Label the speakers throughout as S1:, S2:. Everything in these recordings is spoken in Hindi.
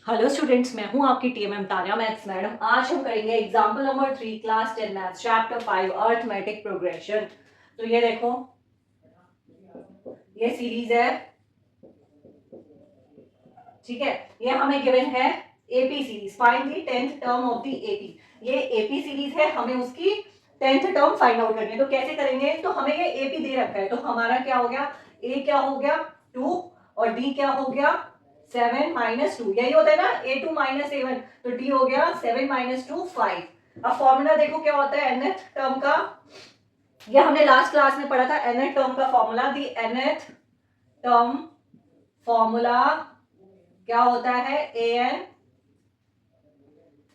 S1: हेलो स्टूडेंट्स, मैं हूं आपकी टीएमएम तान्या मैथ्स मैडम। आज हम करेंगे example number 3 class 10 maths chapter 5 arithmetic progression. तो ये देखो, ये सीरीज है, ठीक है। ये हमें गिवन है AP series, find the 10th term of the AP. ये एपी सीरीज है, हमें उसकी 10th टर्म फाइंड आउट करनी है। तो कैसे करेंगे? तो हमें ये एपी दे रखा है, तो हमारा क्या हो गया, ए क्या हो गया 2 और डी क्या हो गया 7 माइनस 2, यही होता है ना A2 माइनस A1। तो डी हो गया 7 माइनस 2 5। अब फॉर्मूला देखो क्या होता है nth टर्म का, ये हमने लास्ट क्लास में पढ़ा था। nth टर्म का formula, the nth term formula क्या होता है,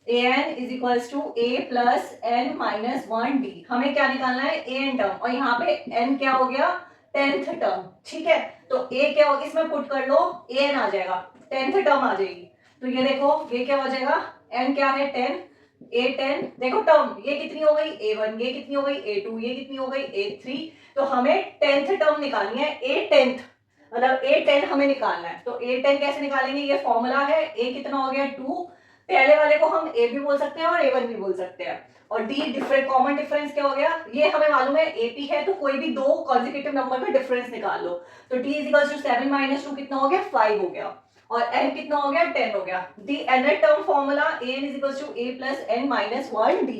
S1: an is equals to a plus n minus 1d। हमें क्या निकालना है, an टर्म, और यहाँ पे n क्या हो गया 10th टर्म, ठीक है। तो a क्या होगा, इसमें पुट कर लो, an आ जाएगा, 10th टर्म आ जाएगी। तो ये देखो, ये क्या हो जाएगा, n क्या है 10, a10, देखो टर्म ये कितनी हो गई a1, ये कितनी हो गई a2, ये कितनी हो गई a3। तो हमें 10th टर्म निकालनी है, a10th, मतलब a10 हमें निकालना है। तो a10 कैसे निकालेंगे, ये फॉर्मूला है, a कितना हो गया 2, पहले वाले को हम a भी बोल सकते हैं और a1 भी बोल सकते हैं। और d डिफरेंट, कॉमन डिफरेंस क्या हो गया, ये हमें मालूम है ap है, तो कोई भी दो कॉन्जिक्यूटिव नंबर का डिफरेंस निकाल लो। तो d is equal to 7 minus 2 कितना हो गया 5 हो गया, और n कितना हो गया 10 हो गया। The nth term formula an is equal to a plus n minus 1d।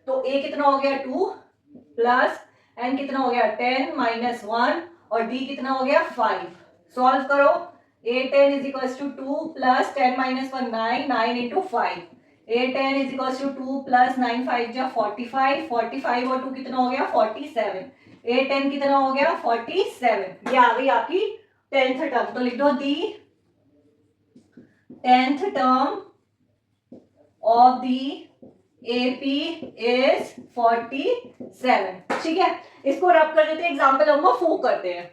S1: तो a कितना हो गया 2 प्लस n कितना हो गया 10 माइनस 1 और d कितना हो गया 5। सॉल्व करो, a10 is equals to 2 plus 10 minus 1 9, 9 into 5। a10 is equals to 2 plus 9 5 जा 45, 45 और 2 कितना हो गया 47। a10 कितना हो गया 47। ये आ गई आपकी 10th टर्म। तो लिख दो दी 10th term of the AP is 47, ठीक है। इसको रब कर देते हैं, एग्जाम्पल नंबर 4 करते हैं।